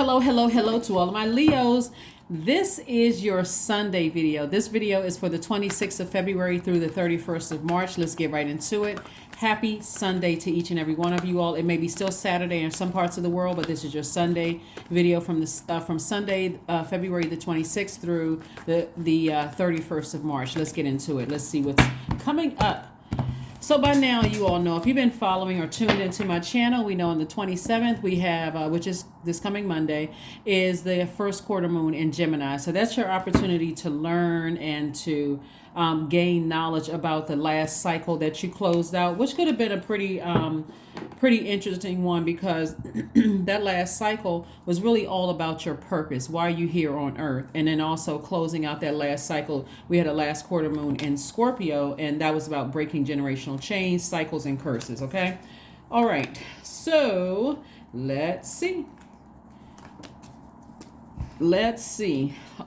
Hello to all of my Leos. This is your Sunday video. This video is for the 26th of February through the 31st of March. Let's get right into it. Happy Sunday to each and every one of you all. It may be still Saturday in some parts of the world, but this is your Sunday video from Sunday, February the 26th through the 31st of March. Let's get into it. Let's see what's coming up. So by now, you all know, if you've been following or tuned into my channel, we know on the 27th, we have, which is this coming Monday, is the first quarter moon in Gemini. So that's your opportunity to learn and to gain knowledge about the last cycle that you closed out, which could have been a pretty interesting one, because that last cycle was really all about your purpose. Why are you here on earth? And then also closing out that last cycle, we had a last quarter moon in Scorpio, and that was about breaking generational chains, cycles, and curses. Okay. All right. So let's see.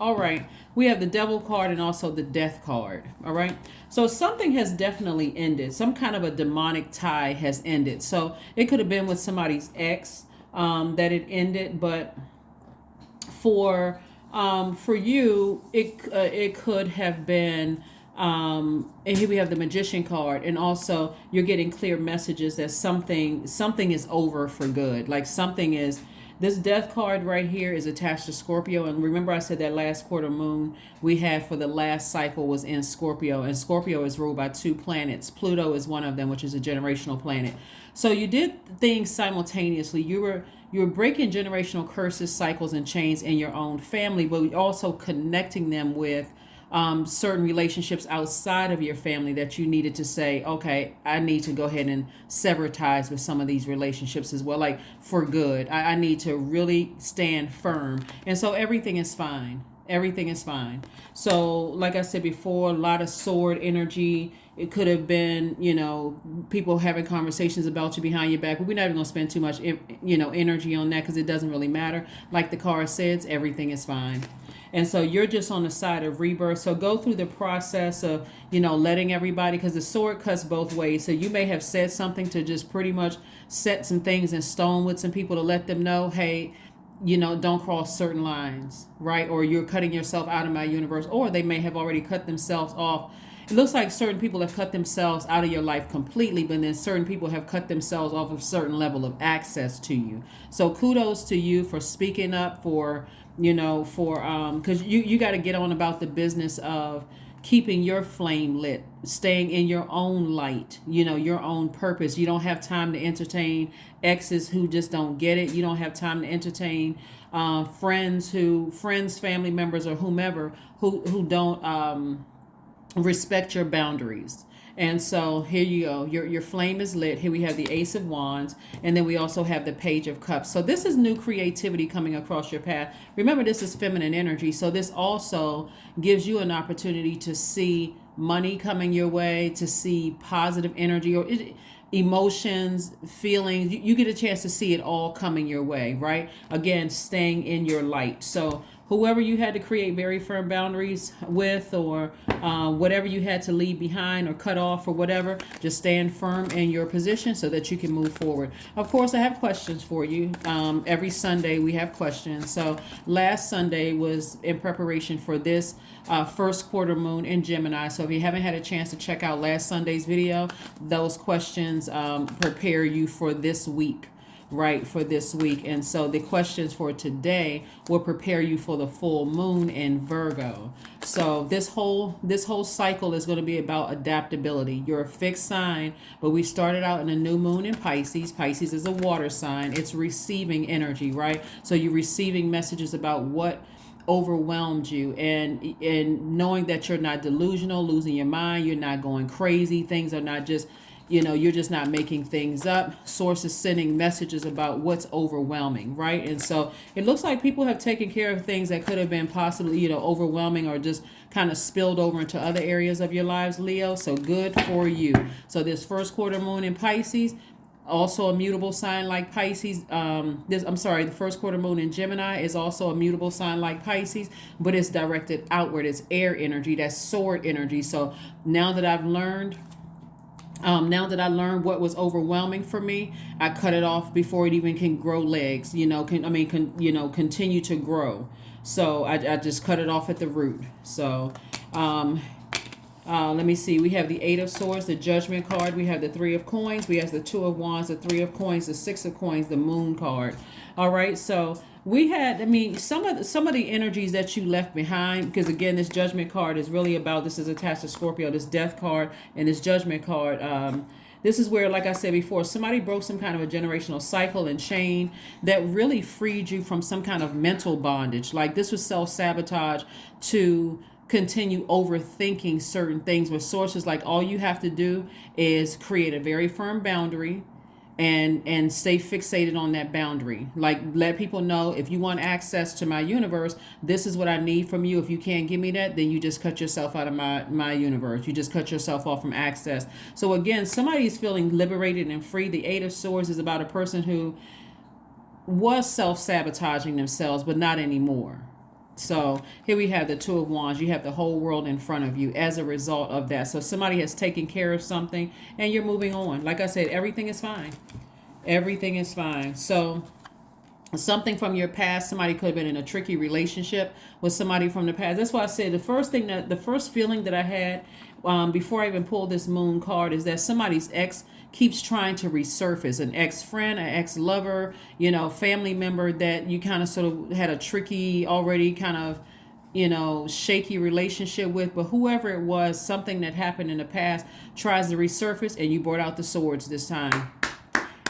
All right. We have the Devil card and also the Death card. All right. So something has definitely ended. Some kind of a demonic tie has ended. So it could have been with somebody's ex that it ended, but for you, it could have been. And here we have the Magician card, and also you're getting clear messages that something is over for good. Like something is. This Death card right here is attached to Scorpio. And remember I said that last quarter moon we had for the last cycle was in Scorpio. And Scorpio is ruled by two planets. Pluto is one of them, which is a generational planet. So you did things simultaneously. You were breaking generational curses, cycles, and chains in your own family, but also connecting them with certain relationships outside of your family that you needed to say, okay, I need to go ahead and sever ties with some of these relationships as well, like for good. I need to really stand firm. And so everything is fine. Everything is fine. So like I said before, a lot of sword energy. It could have been, people having conversations about you behind your back, but we're not even going to spend too much, energy on that, because it doesn't really matter. Like the card says, everything is fine. And so you're just on the side of rebirth. So go through the process of, letting everybody, because the sword cuts both ways. So you may have said something to just pretty much set some things in stone with some people to let them know, hey, don't cross certain lines, right? Or you're cutting yourself out of my universe. Or they may have already cut themselves off. It looks like certain people have cut themselves out of your life completely, but then certain people have cut themselves off of a certain level of access to you. So kudos to you for speaking up, for because you got to get on about the business of keeping your flame lit, staying in your own light, your own purpose. You don't have time to entertain exes who just don't get it. You don't have time to entertain friends, family members, or whomever who don't respect your boundaries. And so here you go. Your flame is lit. Here we have the Ace of Wands, and then we also have the Page of Cups. So this is new creativity coming across your path. Remember, this is feminine energy. So this also gives you an opportunity to see money coming your way, to see positive energy or emotions, feelings. You get a chance to see it all coming your way, right? Again, staying in your light. So whoever you had to create very firm boundaries with, or whatever you had to leave behind or cut off or whatever, just stand firm in your position so that you can move forward. Of course, I have questions for you. Every Sunday we have questions. So last Sunday was in preparation for this first quarter moon in Gemini. So if you haven't had a chance to check out last Sunday's video, those questions prepare you for this week. Right, for this week. And so the questions for today will prepare you for the full moon in Virgo. So this whole cycle is going to be about adaptability. You're a fixed sign, but we started out in a new moon in Pisces. Pisces is a water sign. It's receiving energy, right? So you're receiving messages about what overwhelmed you, and knowing that you're not delusional, losing your mind, you're not going crazy, things are not just you're just not making things up. Source is sending messages about what's overwhelming, right? And so it looks like people have taken care of things that could have been possibly, overwhelming, or just kind of spilled over into other areas of your lives, Leo. So good for you. So this first quarter moon in Pisces, also a mutable sign like Pisces. The first quarter moon in Gemini is also a mutable sign like Pisces, but it's directed outward. It's air energy, that's sword energy. So now that I've learned Now that I learned what was overwhelming for me, I cut it off before it even can grow legs. Continue to grow. So I just cut it off at the root. So um, let me see. We have the Eight of Swords, the Judgment card. We have the Three of Coins. We have the Two of Wands, the Three of Coins, the Six of Coins, the Moon card. All right. So we had, some of the energies that you left behind, because again, this Judgment card is really about, this is attached to Scorpio, this Death card and this Judgment card. This is where, like I said before, somebody broke some kind of a generational cycle and chain that really freed you from some kind of mental bondage. Like this was self-sabotage to continue overthinking certain things, with sources like all you have to do is create a very firm boundary and stay fixated on that boundary. Like let people know, if you want access to my universe, this is what I need from you. If you can't give me that, then you just cut yourself out of my universe. You just cut yourself off from access. So again, somebody's feeling liberated and free. The Eight of Swords is about a person who was self-sabotaging themselves, but not anymore. So here we have the Two of Wands. You have the whole world in front of you as a result of that. So somebody has taken care of something and you're moving on. Like I said, everything is fine. Everything is fine. So something from your past, somebody could have been in a tricky relationship with somebody from the past. That's why I said the first feeling that I had before I even pulled this Moon card is that somebody's ex keeps trying to resurface, an ex-friend, an ex-lover, family member that you kind of sort of had a tricky, already kind of shaky relationship with. But whoever it was, something that happened in the past tries to resurface, and you brought out the swords this time.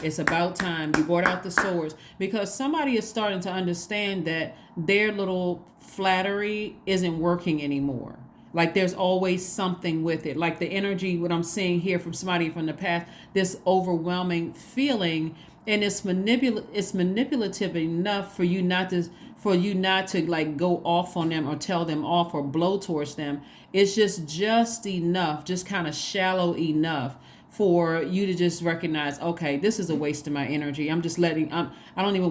It's about time you brought out the swords, because somebody is starting to understand that their little flattery isn't working anymore. Like there's always something with it. Like the energy, what I'm seeing here from somebody from the past, this overwhelming feeling, and it's manipulative enough for you not to like go off on them or tell them off or blow towards them. It's just enough, just kind of shallow enough for you to just recognize, okay, this is a waste of my energy. I'm just letting, I don't even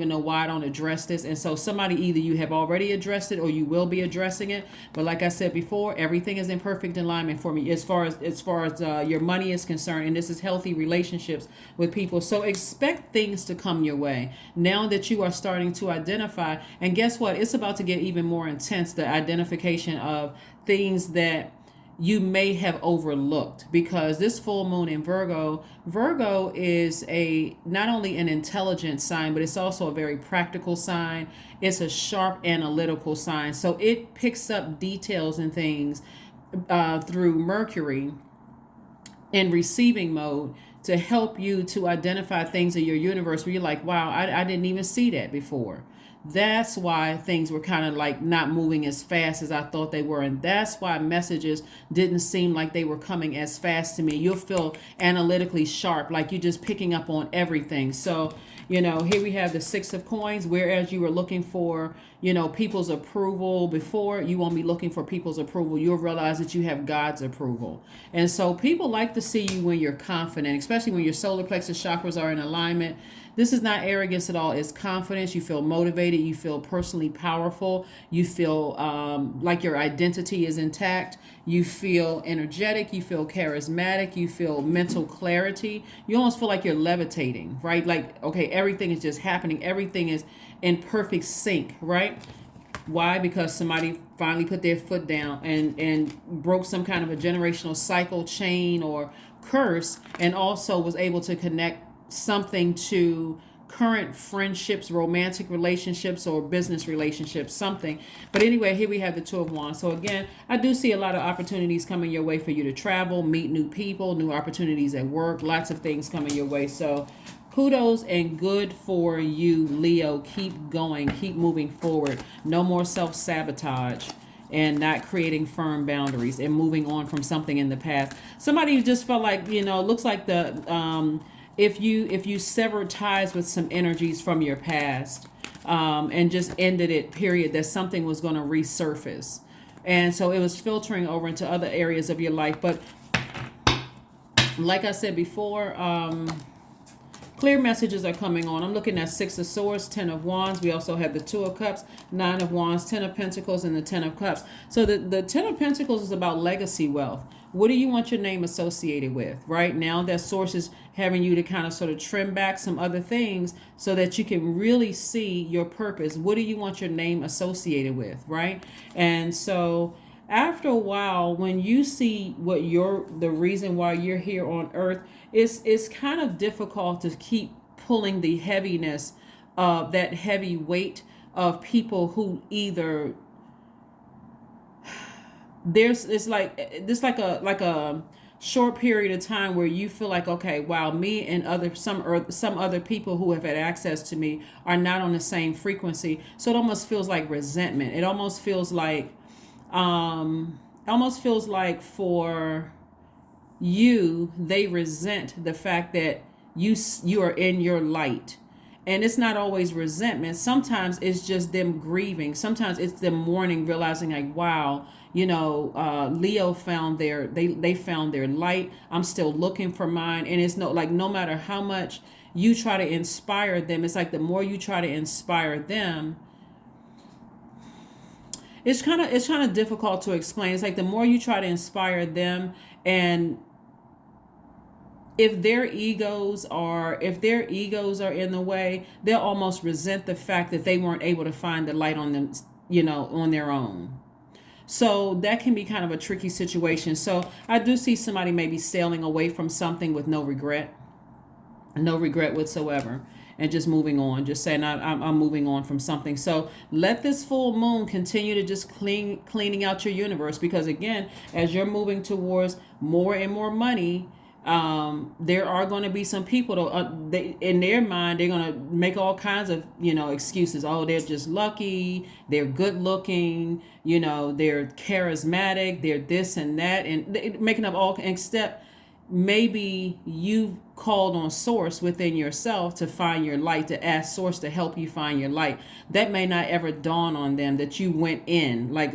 know why I don't address this. And so somebody, either you have already addressed it or you will be addressing it. But like I said before, everything is in perfect alignment for me as far as your money is concerned. And this is healthy relationships with people. So expect things to come your way now that you are starting to identify. And guess what? It's about to get even more intense, the identification of things that you may have overlooked, because this full moon in Virgo is not only an intelligent sign, but it's also a very practical sign. It's a sharp analytical sign. So it picks up details and things through Mercury in receiving mode to help you to identify things in your universe where you're like, wow, I didn't even see that before. That's why things were kind of like not moving as fast as I thought they were. And that's why messages didn't seem like they were coming as fast to me. You'll feel analytically sharp, like you're just picking up on everything. So, here we have the Six of Coins. Whereas you were looking for, people's approval before, you won't be looking for people's approval. You'll realize that you have God's approval. And so people like to see you when you're confident, especially when your solar plexus chakras are in alignment. This is not arrogance at all. It's confidence. You feel motivated. You feel personally powerful. You feel like your identity is intact. You feel energetic. You feel charismatic. You feel mental clarity. You almost feel like you're levitating, right? Like, okay, everything is just happening. Everything is in perfect sync, right? Why? Because somebody finally put their foot down and broke some kind of a generational cycle, chain, or curse, and also was able to connect something to current friendships, romantic relationships, or business relationships, something. But anyway, here we have the Two of Wands. So again, I do see a lot of opportunities coming your way for you to travel, meet new people, new opportunities at work, lots of things coming your way. So kudos and good for you, Leo. Keep going, keep moving forward. No more self-sabotage and not creating firm boundaries and moving on from something in the past. Somebody who just felt like, looks like if you severed ties with some energies from your past and just ended it, period, that something was going to resurface. And so it was filtering over into other areas of your life. But like I said before, Clear messages are coming on. I'm looking at Six of Swords, Ten of Wands. We also have the Two of Cups, Nine of Wands, Ten of Pentacles, and the Ten of Cups. So the Ten of Pentacles is about legacy wealth. What do you want your name associated with? Right now that Source is having you to kind of sort of trim back some other things so that you can really see your purpose. What do you want your name associated with? Right? And so after a while, when you see what the reason why you're here on earth, it's kind of difficult to keep pulling the heaviness of that heavy weight of people who either it's like a short period of time where you feel like, okay, wow, me and some other people who have had access to me are not on the same frequency. So it almost feels like resentment. It almost feels like for you, they resent the fact that you are in your light. And it's not always resentment. Sometimes it's just them grieving. Sometimes it's them mourning, realizing like, wow, Leo found they found their light. I'm still looking for mine. And it's no matter how much you try to inspire them, it's like the more you try to inspire them, it's kind of difficult to explain. It's like the more you try to inspire them, and if their egos are in the way, they'll almost resent the fact that they weren't able to find the light on them, on their own. So that can be kind of a tricky situation. So I do see somebody maybe sailing away from something with no regret whatsoever, and just moving on, just saying I'm moving on from something. So let this full moon continue to just cleaning out your universe, because again, as you're moving towards more and more money, there are going to be some people in their mind, they're going to make all kinds of excuses. Oh, they're just lucky, they're good looking, they're charismatic, they're this and that, and making up all, except maybe you called on Source within yourself to find your light, to ask Source to help you find your light. That may not ever dawn on them that you went in, like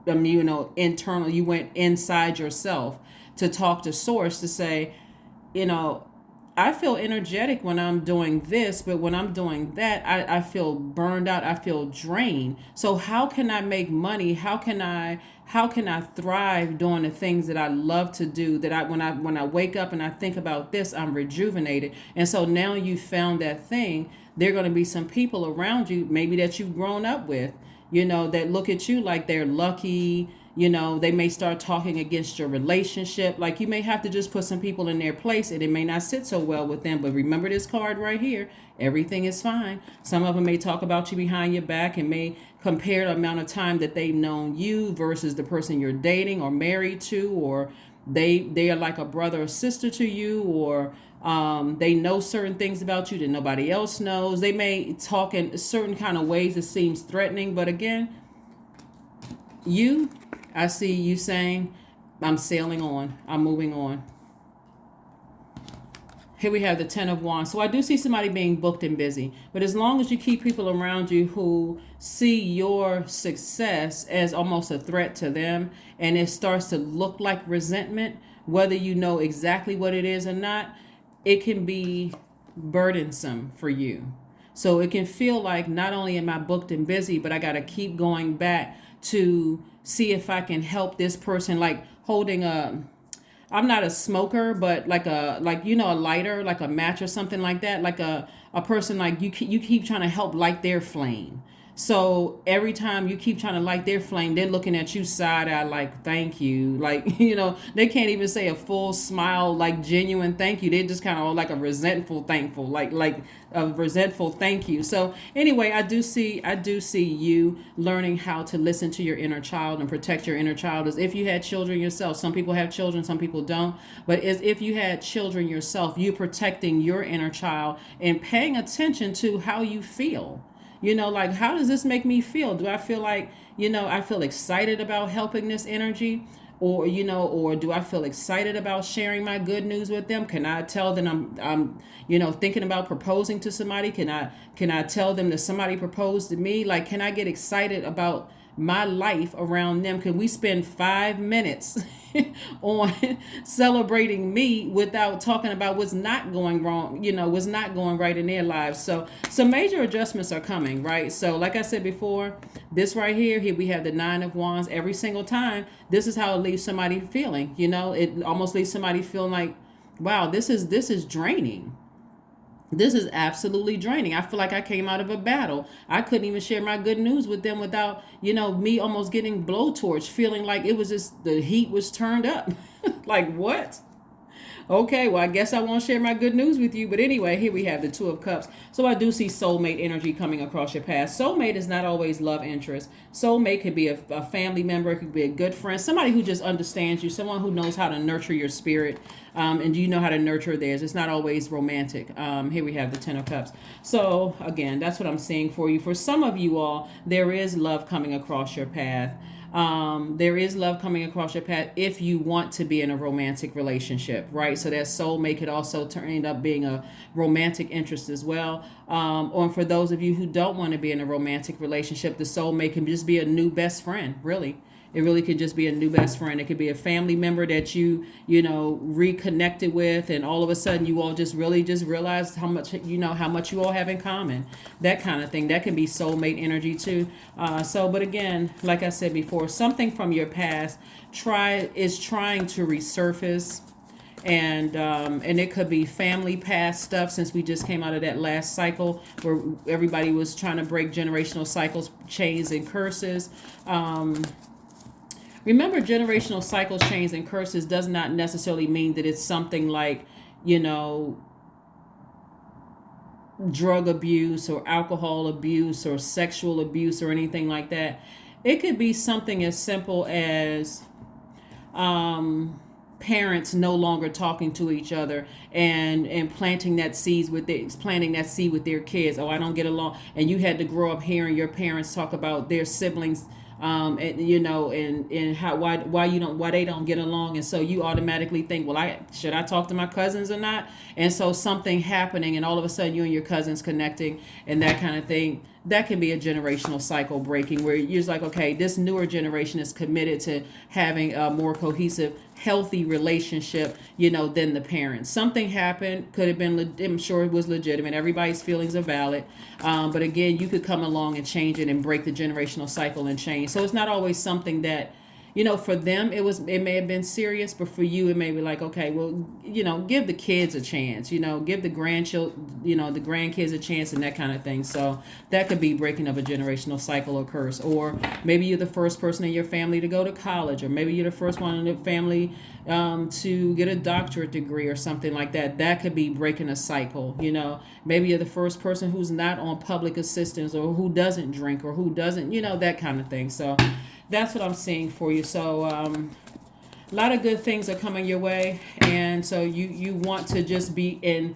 internal, you went inside yourself to talk to Source to say, I feel energetic when I'm doing this, but when I'm doing that, I feel burned out. I feel drained. So how can I make money? How can I thrive doing the things that I love to do, that when I wake up and I think about this, I'm rejuvenated. And so now you found that thing. There are going to be some people around you, maybe that you've grown up with, that look at you like they're lucky. They may start talking against your relationship. Like, you may have to just put some people in their place, and it may not sit so well with them. But remember this card right here. Everything is fine. Some of them may talk about you behind your back and may compare the amount of time that they've known you versus the person you're dating or married to, or they are like a brother or sister to you, or they know certain things about you that nobody else knows. They may talk in certain kind of ways that seems threatening. But again, I see you saying, I'm sailing on, I'm moving on. Here we have the Ten of Wands. So I do see somebody being booked and busy. But as long as you keep people around you who see your success as almost a threat to them, and it starts to look like resentment, whether you know exactly what it is or not, it can be burdensome for you. So it can feel like, not only am I booked and busy, but I got to keep going back to see if I can help this person, like holding I'm not a smoker, but like a lighter, like a match or something like that, like a person, like you keep trying to help light their flame. So every time you keep trying to light their flame, they're looking at you side eye like, thank you. Like, they can't even say a full smile, like genuine thank you. They're just kind of like a resentful thankful, like a resentful thank you. So anyway, I do see you learning how to listen to your inner child and protect your inner child, as if you had children yourself. Some people have children, some people don't. But as if you had children yourself, you protecting your inner child and paying attention to how you feel. Like, how does this make me feel? Do I feel like, I feel excited about helping this energy? Or do I feel excited about sharing my good news with them? Can I tell them I'm thinking about proposing to somebody? Can I tell them that somebody proposed to me? Like, can I get excited about my life around them? Can we spend 5 minutes on celebrating me without talking about what's not going wrong, what's not going right in their lives? So some major adjustments are coming, right? So like I said before, this right here we have the Nine of Wands. Every single time, this is how it leaves somebody feeling. It almost leaves somebody feeling like, wow, this is draining. This is absolutely draining. I feel like I came out of a battle. I couldn't even share my good news with them without, me almost getting blowtorch, feeling like it was just the heat was turned up. Like, what? Okay, well, I guess I won't share my good news with you. But anyway, here we have the Two of Cups. So I do see soulmate energy coming across your path. Soulmate is not always love interest. Soulmate could be a family member. It could be a good friend. Somebody who just understands you. Someone who knows how to nurture your spirit. And you know how to nurture theirs. It's not always romantic. Here we have the Ten of Cups. So again, that's what I'm seeing for you. For some of you all, there is love coming across your path. There is love coming across your path if you want to be in a romantic relationship, right? So that soulmate could also end up being a romantic interest as well. Or for those of you who don't want to be in a romantic relationship, the soulmate can just be a new best friend, really. It really could just be a new best friend. It could be a family member that you reconnected with, and all of a sudden you all just really just realized how much you all have in common. That kind of thing. That can be soulmate energy too. But again, like I said before, something from your past is trying to resurface. And it could be family past stuff, since we just came out of that last cycle where everybody was trying to break generational cycles, chains, and curses. Remember, generational cycles, chains, and curses does not necessarily mean that it's something like, drug abuse or alcohol abuse or sexual abuse or anything like that. It could be something as simple as parents no longer talking to each other and planting that seed with their kids. Oh, I don't get along. And you had to grow up hearing your parents talk about their siblings, and how why they don't get along, and so you automatically think, well, should I talk to my cousins or not? And so something happening, and all of a sudden you and your cousins connecting, and that kind of thing. That can be a generational cycle breaking, where you're just like, okay, this newer generation is committed to having a more cohesive, healthy relationship, than the parents. Something happened, could have been, I'm sure it was legitimate. Everybody's feelings are valid. But again, you could come along and change it and break the generational cycle and change. So it's not always something that, for them it may have been serious, but for you it may be like, okay, well, give the kids a chance, give the grandkids a chance, and that kind of thing. So that could be breaking up a generational cycle or curse. Or maybe you're the first person in your family to go to college, or maybe you're the first one in the family to get a doctorate degree or something like that. That could be breaking a cycle. Maybe you're the first person who's not on public assistance, or who doesn't drink, or who doesn't, that kind of thing. So that's what I'm seeing for you. So a lot of good things are coming your way, and so you want to just be in.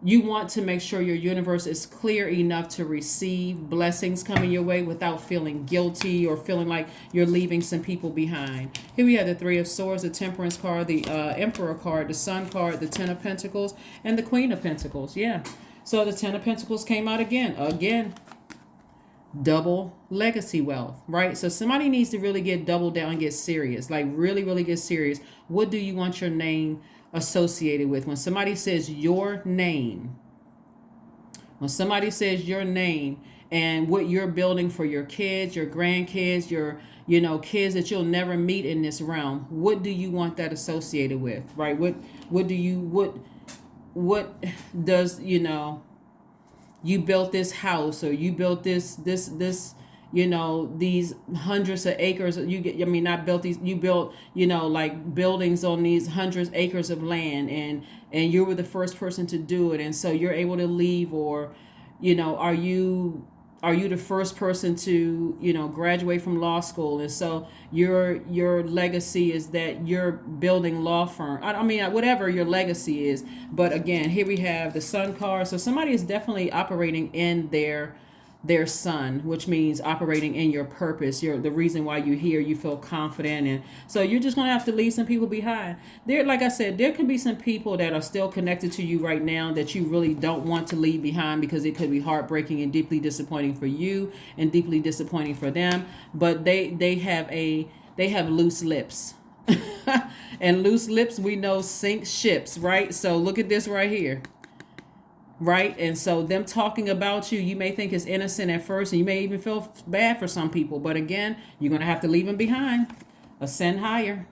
You want to make sure your universe is clear enough to receive blessings coming your way without feeling guilty or feeling like you're leaving some people behind. Here we have the Three of Swords, the Temperance card, the Emperor card, the Sun card, the Ten of Pentacles, and the Queen of Pentacles. Yeah. So the Ten of Pentacles came out again. Double legacy wealth, right? So somebody needs to really get double down and get serious, like really, really get serious. What do you want your name associated with? When somebody says your name, and what you're building for your kids, your grandkids, your kids that you'll never meet in this realm, what do you want that associated with, right? What does you built this house, or you built this these hundreds of acres. Not built these, you built like buildings on these hundreds acres of land, and you were the first person to do it, and so you're able to leave. Or are you the first person to graduate from law school, and so your legacy is that you're building law firm. Whatever your legacy is. But again, here we have the Sun card. So somebody is definitely operating in their their son, which means operating in your purpose. You're the reason why you're here. You feel confident, and so you're just gonna have to leave some people behind. There, like I said, there can be some people that are still connected to you right now that you really don't want to leave behind, because it could be heartbreaking and deeply disappointing for you and deeply disappointing for them. But they have loose lips. And loose lips, we know, sink ships, right? So look at this right here, right? And so them talking about you, you may think it's innocent at first, and you may even feel bad for some people, but again, you're going to have to leave them behind. Ascend higher.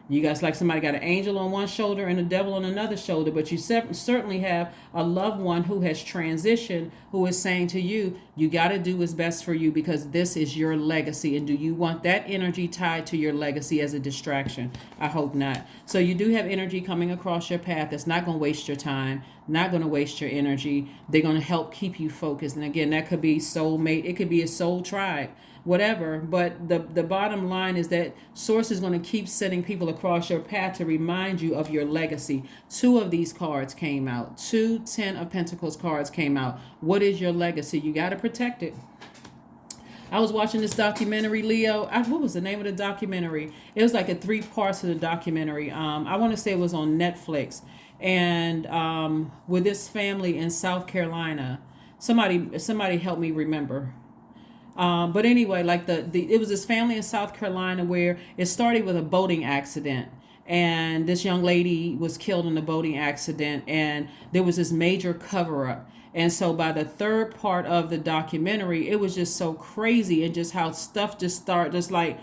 You guys, like somebody got an angel on one shoulder and a devil on another shoulder, but you certainly have a loved one who has transitioned, who is saying to you, you got to do what's best for you, because this is your legacy. And do you want that energy tied to your legacy as a distraction? I hope not. So you do have energy coming across your path that's not going to waste your time, not going to waste your energy. They're going to help keep you focused. And again, that could be soulmate. It could be a soul tribe, whatever. But the bottom line is that Source is going to keep sending people across your path to remind you of your legacy. 2 of these cards came out. 2 Ten of Pentacles cards came out. What is your legacy? You got to protect it. I was watching this documentary, Leo. What was the name of the documentary? It was like a 3 parts of the documentary. I want to say it was on Netflix. And with this family in South Carolina, somebody help me remember. But anyway, like it was this family in South Carolina where it started with a boating accident. And this young lady was killed in a boating accident, and there was this major cover up. And so by the 3rd part of the documentary, it was just so crazy, and just how stuff just started, just like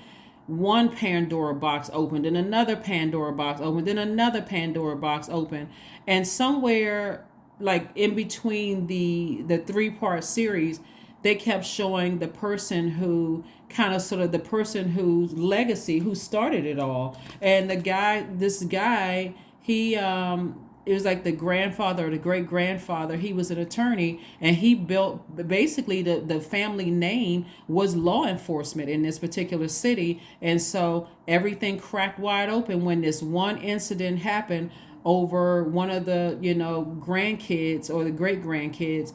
one Pandora box opened, and another Pandora box opened, then another Pandora box opened. And somewhere like in between the 3-part series, they kept showing the person who the person whose legacy, who started it all. And this guy, he, it was like the grandfather or the great grandfather. He was an attorney, and he built, basically the family name was law enforcement in this particular city. And so everything cracked wide open when this one incident happened over one of the, grandkids or the great grandkids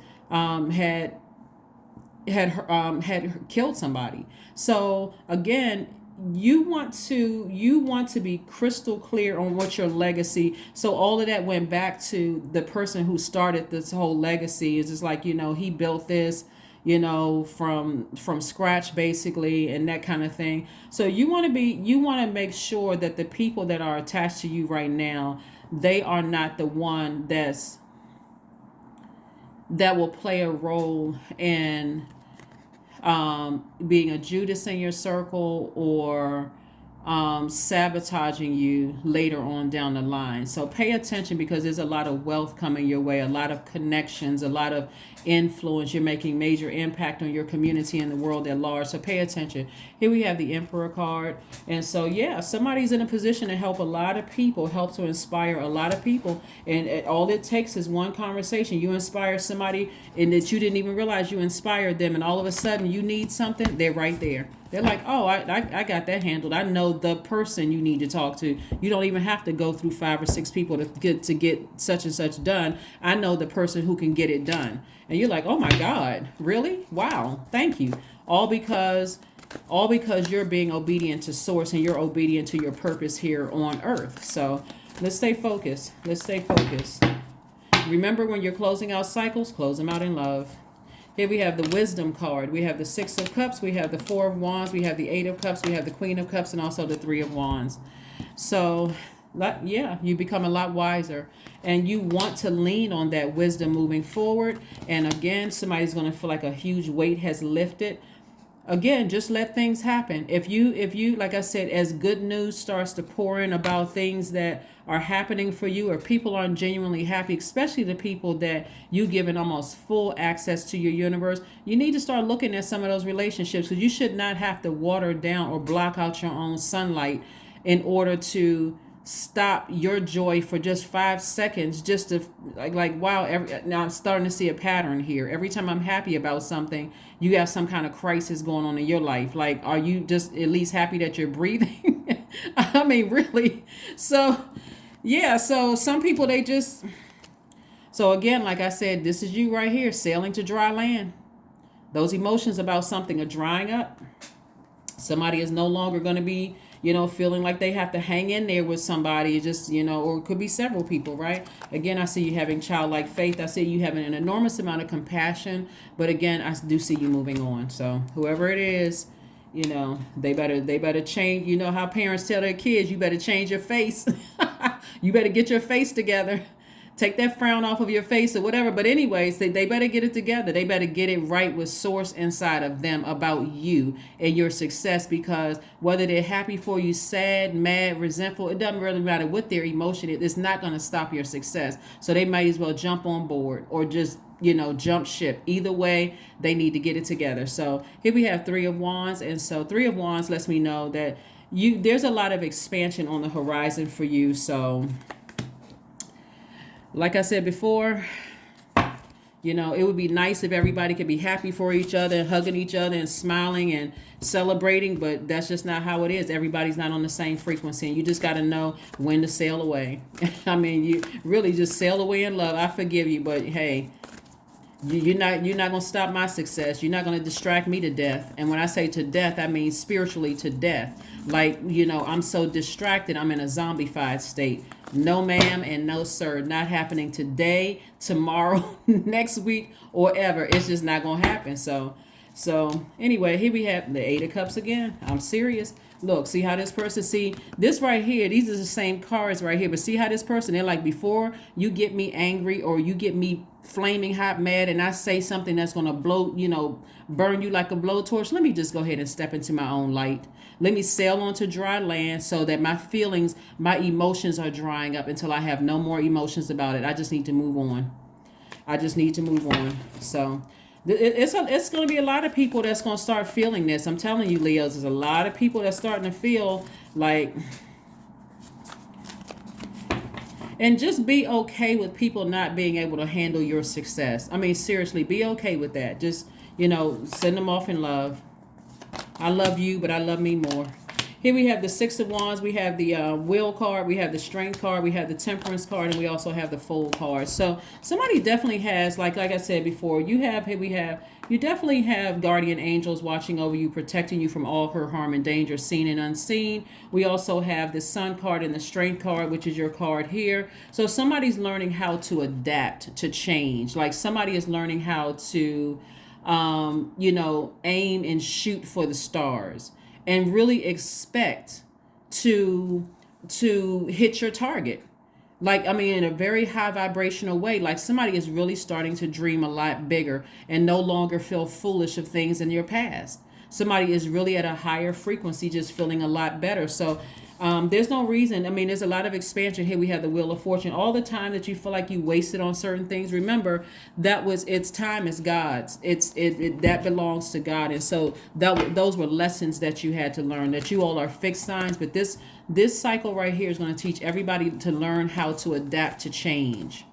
had killed somebody. So again, you want to be crystal clear on what your legacy. So all of that went back to the person who started this whole legacy. It's just like, he built this, from scratch basically, and that kind of thing. So you want to make sure that the people that are attached to you right now, they are not the one that will play a role in being a Judas in your circle, or sabotaging you later on down the line. So pay attention, because there's a lot of wealth coming your way, a lot of connections, a lot of influence. You're making major impact on your community and the world at large. So pay attention. Here we have the Emperor card. And so, yeah, somebody's in a position to help a lot of people, help to inspire a lot of people. And all it takes is one conversation. You inspire somebody and that you didn't even realize you inspired them. And all of a sudden you need something, they're right there. They're like, oh, I got that handled. I know the person you need to talk to. You don't even have to go through 5 or 6 people to get such and such done. I know the person who can get it done. And you're like, oh my God, really? Wow, thank you. All because you're being obedient to Source, and you're obedient to your purpose here on earth. So let's stay focused. Remember, when you're closing out cycles, close them out in love. Here we have the Wisdom card. We have the 6 of Cups. We have the 4 of Wands. We have the 8 of Cups. We have the Queen of Cups, and also the 3 of Wands. So, yeah, you become a lot wiser. And you want to lean on that wisdom moving forward. And again, somebody's going to feel like a huge weight has lifted. Again, just let things happen. If you, like I said, as good news starts to pour in about things that are happening for you, or people aren't genuinely happy, especially the people that you given almost full access to your universe, you need to start looking at some of those relationships, because you should not have to water down or block out your own sunlight in order to stop your joy for just 5 seconds, just to like wow. Now I'm starting to see a pattern here. Every time I'm happy about something, you have some kind of crisis going on in your life. Like, are you just at least happy that you're breathing? I mean, really? So yeah, so some people, so again, like I said, this is you right here, sailing to dry land. Those emotions about something are drying up. Somebody is no longer going to be, feeling like they have to hang in there with somebody, just, or it could be several people, right? Again, I see you having childlike faith. I see you having an enormous amount of compassion. But again, I do see you moving on. So whoever it is, they better change. You know how parents tell their kids, you better change your face. You better get your face together. Take that frown off of your face or whatever. But anyways, they better get it together. They better get it right with source inside of them about you and your success, because whether they're happy for you, sad, mad, resentful, it doesn't really matter what their emotion is. It's not going to stop your success. So they might as well jump on board or just, jump ship. Either way, they need to get it together. So here we have Three of Wands. And so Three of Wands lets me know that there's a lot of expansion on the horizon for you. So like I said before, it would be nice if everybody could be happy for each other, hugging each other and smiling and celebrating, but that's just not how it is. Everybody's not on the same frequency, and you just got to know when to sail away. I mean, you really just sail away in love. I forgive you, but hey, you're not going to stop my success. You're not going to distract me to death. And when I say to death, I mean spiritually to death. Like, I'm so distracted, I'm in a zombified state. No ma'am and no sir. Not happening today, tomorrow, next week, or ever. It's just not going to happen. So anyway, here we have the Eight of Cups again. I'm serious. Look, see how this person, see this right here, these are the same cards right here, but see how this person, they're like, before you get me angry or you get me flaming hot mad and I say something that's going to blow, burn you like a blowtorch, let me just go ahead and step into my own light. Let me sail onto dry land so that my feelings, my emotions are drying up until I have no more emotions about it. I just need to move on. So it's going to be a lot of people that's going to start feeling this. I'm telling you, Leos, there's a lot of people that's starting to feel like, and just be okay with people not being able to handle your success. I mean, seriously, be okay with that. Just, send them off in love. I love you, but I love me more. Here we have the Six of Wands. We have the Will card. We have the Strength card. We have the Temperance card. And we also have the Fool card. So somebody definitely has, like I said before, you definitely have guardian angels watching over you, protecting you from all hurt, harm, and danger, seen and unseen. We also have the Sun card and the Strength card, which is your card here. So somebody's learning how to adapt to change. Like somebody is learning how to, aim and shoot for the stars. And really expect to hit your target. Like, I mean, in a very high vibrational way. Like somebody is really starting to dream a lot bigger and no longer feel foolish of things in your past. Somebody is really at a higher frequency, just feeling a lot better. So there's no reason. I mean, there's a lot of expansion here. We have the Wheel of Fortune. All the time that you feel like you wasted on certain things, remember its time is God's. That belongs to God. And so those were lessons that you had to learn, that you all are fixed signs. But this cycle right here is going to teach everybody to learn how to adapt to change.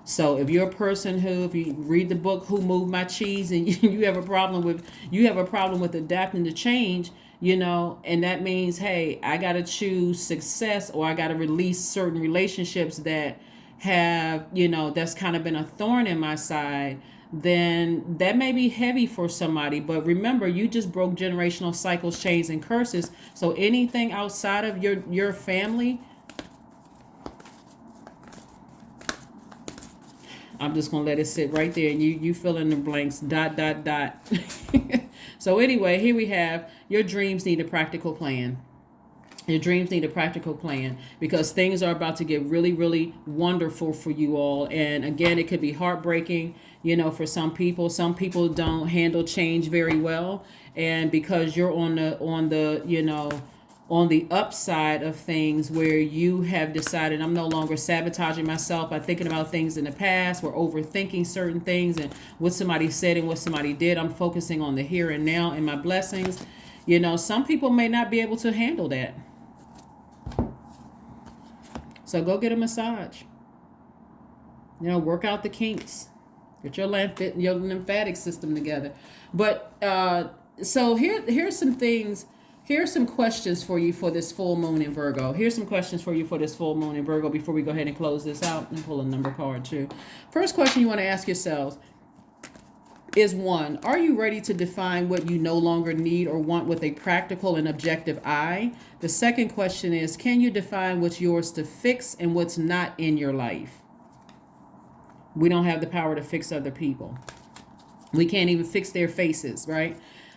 So if you're a person who, if you read the book Who Moved My Cheese, and you have a problem with adapting to change, and that means, hey, I got to choose success, or I got to release certain relationships that have, that's kind of been a thorn in my side, then that may be heavy for somebody. But remember, you just broke generational cycles, chains, and curses. So anything outside of your family, I'm just going to let it sit right there. And you fill in the blanks, ... So anyway, here we have your dreams need a practical plan. Your dreams need a practical plan, because things are about to get really, really wonderful for you all. And again, it could be heartbreaking, for some people. Some people don't handle change very well. And because you're on the upside of things, where you have decided, I'm no longer sabotaging myself by thinking about things in the past, or overthinking certain things and what somebody said and what somebody did. I'm focusing on the here and now and my blessings. Some people may not be able to handle that. So go get a massage. Work out the kinks. Get your lymphatic system together. But so here's some things. Here's some questions for you for this full moon in Virgo. Here's some questions for you for this full moon in Virgo before we go ahead and close this out and pull a number card too. First question you want to ask yourselves: is one, are you ready to define what you no longer need or want with a practical and objective eye? The second question is, can you define what's yours to fix and what's not in your life? We don't have the power to fix other people. We can't even fix their faces, right?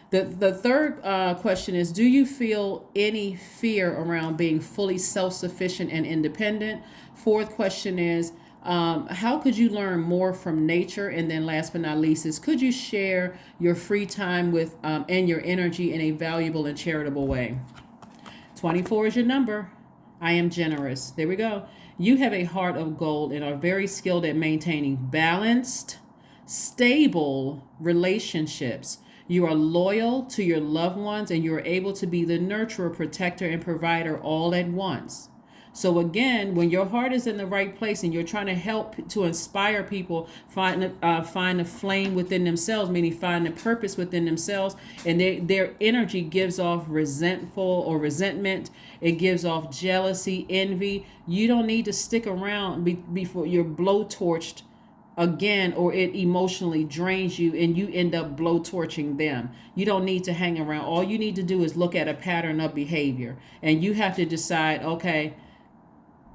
The third question is, do you feel any fear around being fully self-sufficient and independent? Fourth question is, how could you learn more from nature? And then last but not least is, could you share your free time with and your energy in a valuable and charitable way? 24 is your number. I am generous. There we go. You have a heart of gold and are very skilled at maintaining balanced, stable relationships. You are loyal to your loved ones and you are able to be the nurturer, protector, and provider all at once. So again, when your heart is in the right place and you're trying to help to inspire people, find a flame within themselves, meaning find a purpose within themselves, and their energy gives off resentful or resentment, it gives off jealousy, envy. You don't need to stick around before you're blowtorched again, or it emotionally drains you and you end up blowtorching them. You don't need to hang around. All you need to do is look at a pattern of behavior, and you have to decide, okay,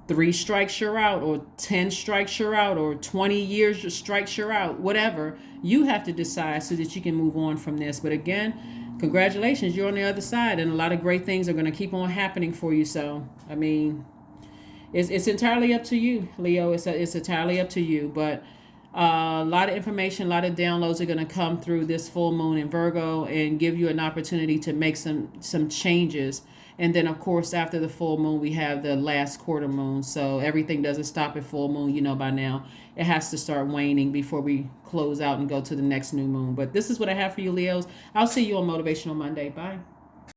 3 strikes you're out, or 10 strikes you're out, or 20 years strikes you're out, whatever. You have to decide so that you can move on from this. But again, congratulations, you're on the other side, and a lot of great things are going to keep on happening for you. So, I mean, it's entirely up to you, Leo. It's entirely up to you. But a lot of information, a lot of downloads are going to come through this full moon in Virgo and give you an opportunity to make some changes. And then, of course, after the full moon, we have the last quarter moon. So everything doesn't stop at full moon. You know by now, it has to start waning before we close out and go to the next new moon. But this is what I have for you, Leos. I'll see you on Motivational Monday. Bye.